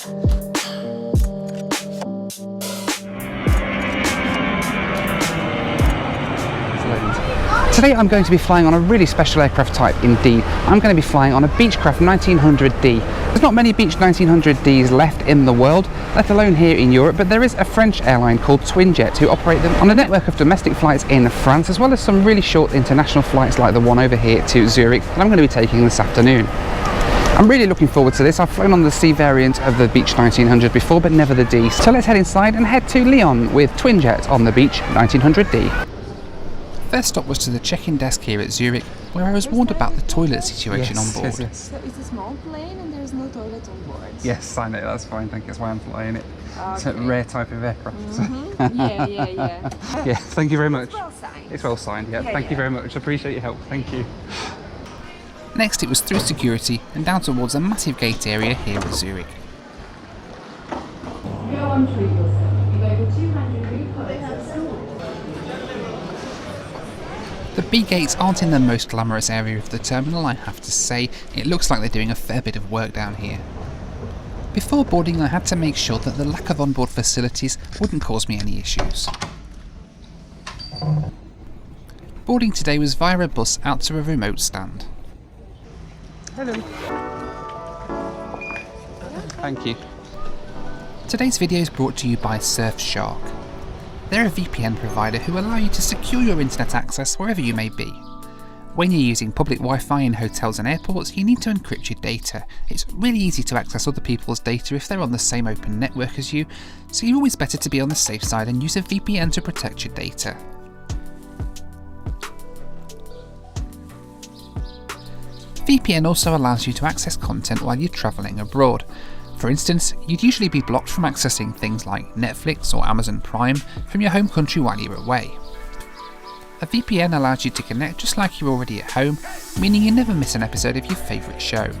Today I'm going to be flying on a really special aircraft type indeed. I'm going to be flying on a Beechcraft 1900D. There's not many Beech 1900Ds left in the world, let alone here in Europe, but there is a French airline called Twin Jet who operate them on a network of domestic flights in France, as well as some really short international flights like the one over here to Zurich that I'm going to be taking this afternoon. I'm really looking forward to this. I've flown on the C variant of the Beech 1900 before, but never the D. So let's head inside and head to Lyon with Twin Jet on the Beech 1900D. First stop was to the check-in desk here at Zurich, where I was warned about the toilet situation on board. Yes. So it's a small plane and there's no toilet on board. Yes, I know, that's fine, thank you, that's why I'm flying it. Okay. It's a rare type of aircraft. Yeah. Yeah, thank you very much. It's well signed. It's well signed, yeah. Thank you very much, appreciate your help, thank you. Next it was through security and down towards a massive gate area here at Zurich. The B gates aren't in the most glamorous area of the terminal, I have to say. It looks like they're doing a fair bit of work down here. Before boarding I had to make sure that the lack of onboard facilities wouldn't cause me any issues. Boarding today was via a bus out to a remote stand. Hello. Thank you. Today's video is brought to you by Surfshark. They're a VPN provider who allow you to secure your internet access wherever you may be. When you're using public Wi-Fi in hotels and airports, you need to encrypt your data. It's really easy to access other people's data if they're on the same open network as you, so you're always better to be on the safe side and use a VPN to protect your data. VPN also allows you to access content while you're travelling abroad. For instance, you'd usually be blocked from accessing things like Netflix or Amazon Prime from your home country while you're away. A VPN allows you to connect just like you're already at home, meaning you never miss an episode of your favourite show.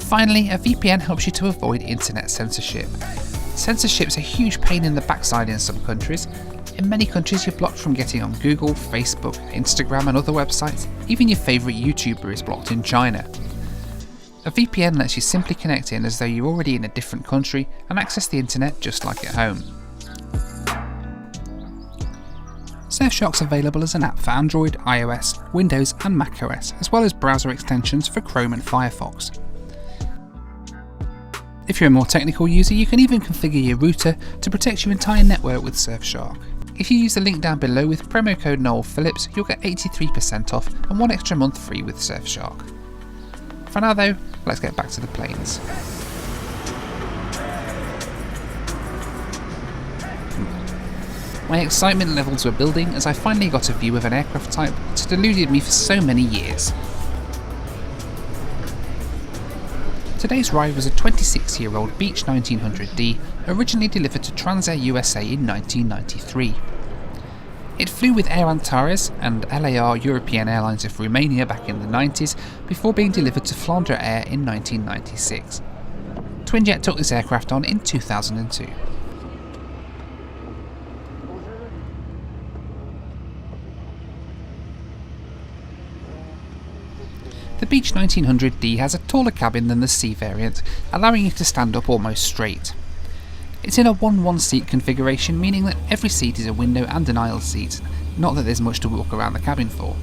Finally, a VPN helps you to avoid internet censorship. Censorship's a huge pain in the backside in some countries. In many countries you're blocked from getting on Google, Facebook, Instagram and other websites. Even your favourite YouTuber is blocked in China. A VPN lets you simply connect in as though you're already in a different country and access the internet just like at home. Surfshark's available as an app for Android, iOS, Windows and macOS, as well as browser extensions for Chrome and Firefox. If you're a more technical user, you can even configure your router to protect your entire network with Surfshark. If you use the link down below with promo code Noel Phillips, you'll get 83% off and 1 extra month free with Surfshark. For now though, let's get back to the planes. My excitement levels were building as I finally got a view of an aircraft type that had eluded me for so many years. Today's ride was a 26-year-old Beech 1900D, originally delivered to Transair USA in 1993. It flew with Air Antares and LAR European Airlines of Romania back in the 90s, before being delivered to Flandre Air in 1996. Twin Jet took this aircraft on in 2002. The Beech 1900D has a taller cabin than the C variant, allowing you to stand up almost straight. It's in a 1-1 seat configuration, meaning that every seat is a window and an aisle seat, not that there's much to walk around the cabin for.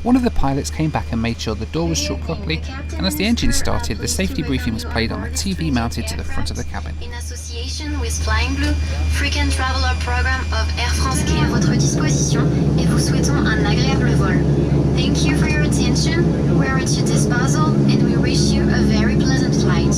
One of the pilots came back and made sure the door was shut properly, and as the engine started, the safety briefing was played on the TV mounted to the front of the cabin. In association with Flying Blue, Frequent Traveler Program of Air France qui est à votre disposition, et vous souhaitons un agréable vol. Thank you for your attention, we are at your disposal, and we wish you a very pleasant flight.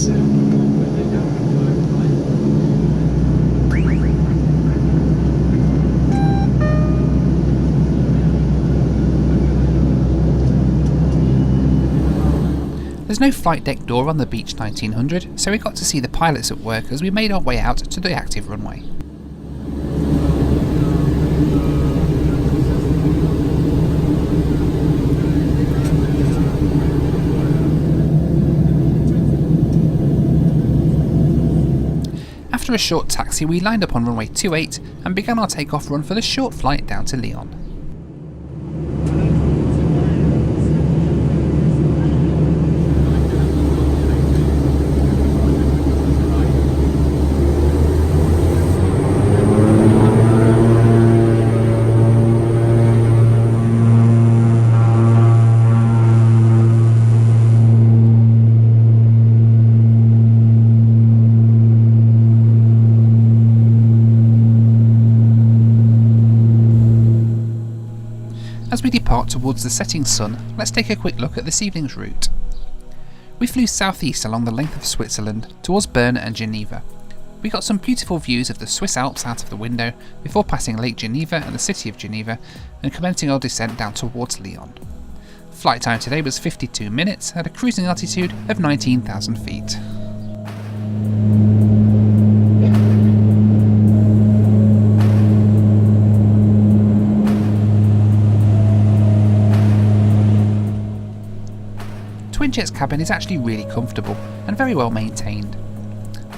There's no flight deck door on the Beech 1900, so we got to see the pilots at work as we made our way out to the active runway. After a short taxi, we lined up on runway 28 and began our takeoff run for the short flight down to Lyon. As we depart towards the setting sun, let's take a quick look at this evening's route. We flew southeast along the length of Switzerland towards Bern and Geneva. We got some beautiful views of the Swiss Alps out of the window before passing Lake Geneva and the city of Geneva and commencing our descent down towards Lyon. Flight time today was 52 minutes at a cruising altitude of 19,000 feet. Twin Jet's cabin is actually really comfortable and very well maintained.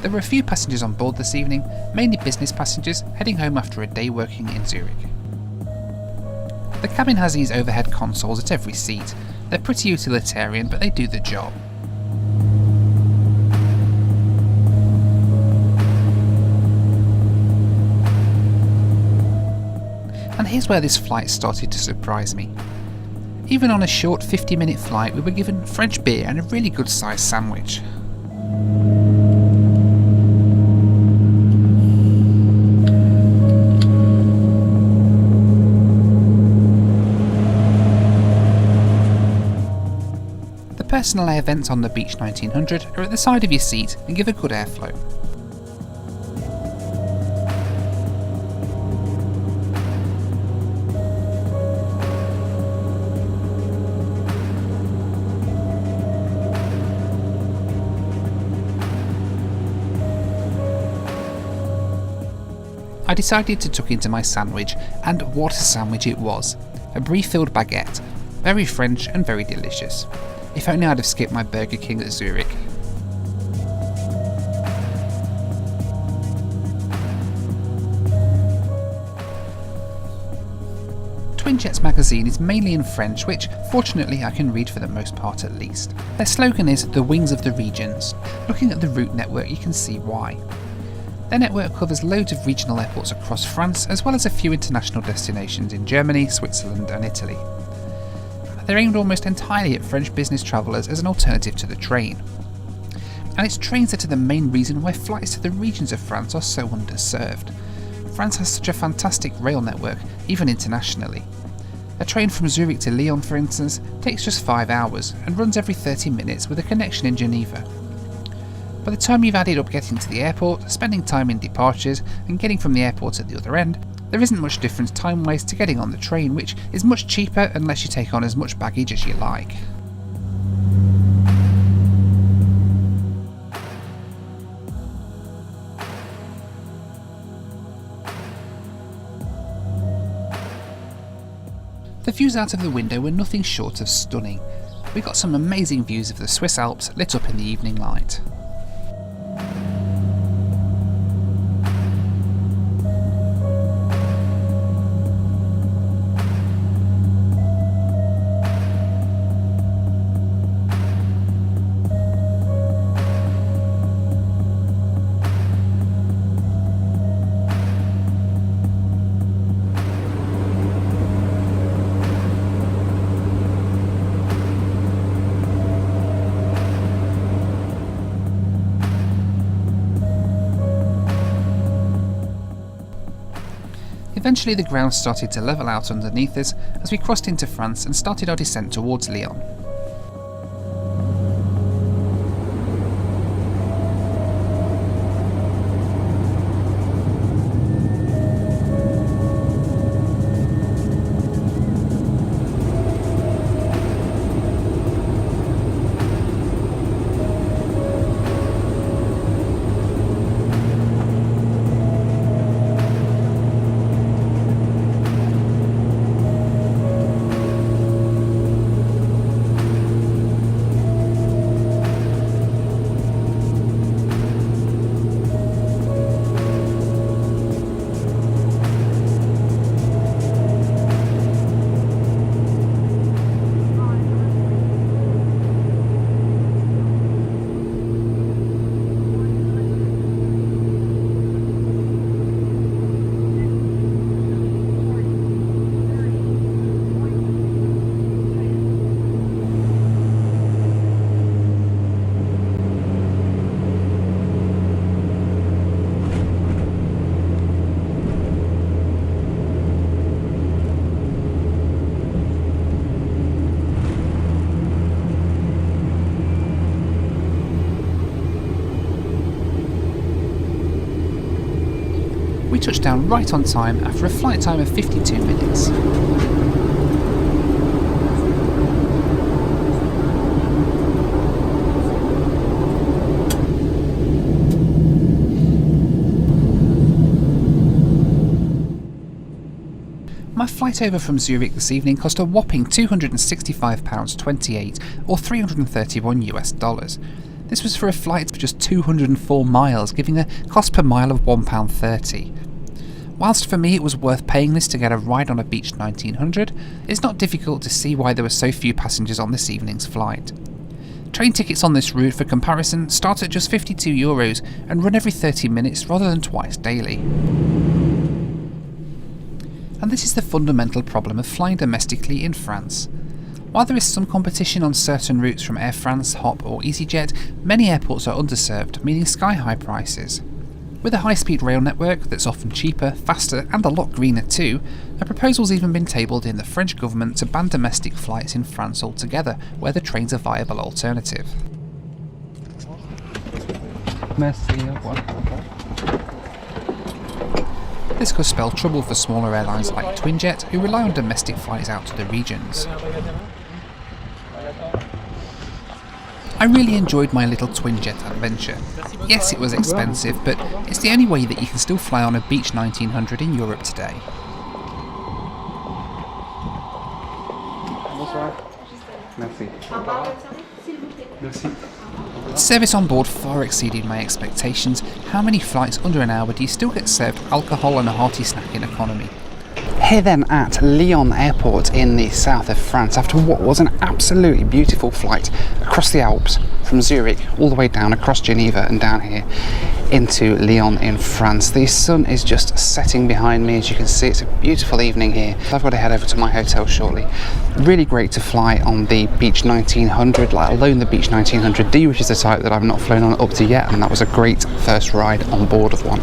There were a few passengers on board this evening, mainly business passengers heading home after a day working in Zurich. The cabin has these overhead consoles at every seat. They're pretty utilitarian, but they do the job. And here's where this flight started to surprise me. Even on a short 50-minute flight, we were given French beer and a really good sized sandwich. The personal air vents on the Beech 1900 are at the side of your seat and give a good airflow. I decided to tuck into my sandwich, and what a sandwich it was. A brie-filled baguette, very French and very delicious. If only I'd have skipped my Burger King at Zurich. Twin Jet's magazine is mainly in French, which fortunately I can read for the most part at least. Their slogan is "The Wings of the Regions." Looking at the route network you can see why. Their network covers loads of regional airports across France, as well as a few international destinations in Germany, Switzerland and Italy. They're aimed almost entirely at French business travellers as an alternative to the train. And it's trains that are the main reason why flights to the regions of France are so underserved. France has such a fantastic rail network, even internationally. A train from Zurich to Lyon, for instance, takes just 5 hours and runs every 30 minutes with a connection in Geneva. By the time you've added up getting to the airport, spending time in departures, and getting from the airport at the other end, there isn't much difference time-wise to getting on the train, which is much cheaper unless you take on as much baggage as you like. The views out of the window were nothing short of stunning. We got some amazing views of the Swiss Alps lit up in the evening light. Eventually the ground started to level out underneath us as we crossed into France and started our descent towards Lyon. touched down right on time after a flight time of 52 minutes. My flight over from Zurich this evening cost a whopping £265.28 or $331 US. This was for a flight of just 204 miles, giving a cost per mile of £1.30. Whilst for me it was worth paying this to get a ride on a Beech 1900, it's not difficult to see why there were so few passengers on this evening's flight. Train tickets on this route, for comparison, start at just €52 and run every 30 minutes rather than twice daily. And this is the fundamental problem of flying domestically in France. While there is some competition on certain routes from Air France, Hop or EasyJet, many airports are underserved, meaning sky-high prices. With a high-speed rail network that's often cheaper, faster and a lot greener too, a proposal's even been tabled in the French government to ban domestic flights in France altogether, where the train's a viable alternative. Merci, au revoir. This could spell trouble for smaller airlines like Twin Jet, who rely on domestic flights out to the regions. I really enjoyed my little Twin Jet adventure. Yes, it was expensive, but it's the only way that you can still fly on a Beech 1900 in Europe today. Merci. Merci. Service on board far exceeded my expectations. How many flights under an hour do you still get served alcohol and a hearty snack in economy? Here then at Lyon Airport in the south of France, after what was an absolutely beautiful flight across the Alps from Zurich all the way down across Geneva and down here into Lyon in France. The sun is just setting behind me, as you can see. It's a beautiful evening here. I've got to head over to my hotel shortly. Really great to fly on the Beech 1900, let alone the Beech 1900D, which is the type that I've not flown on up to yet, and that was a great first ride on board of one.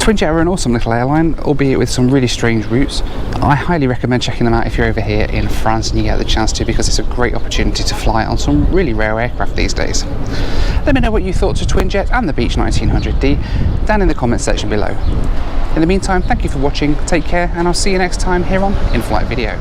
Twin Jet are an awesome little airline, albeit with some really strange routes. I highly recommend checking them out if you're over here in France and you get the chance to, because it's a great opportunity to fly on some really rare aircraft these days. Let me know what you thought of Twin Jet and the Beech 1900D down in the comments section below. In the meantime, thank you for watching, take care, and I'll see you next time here on In-Flight Video.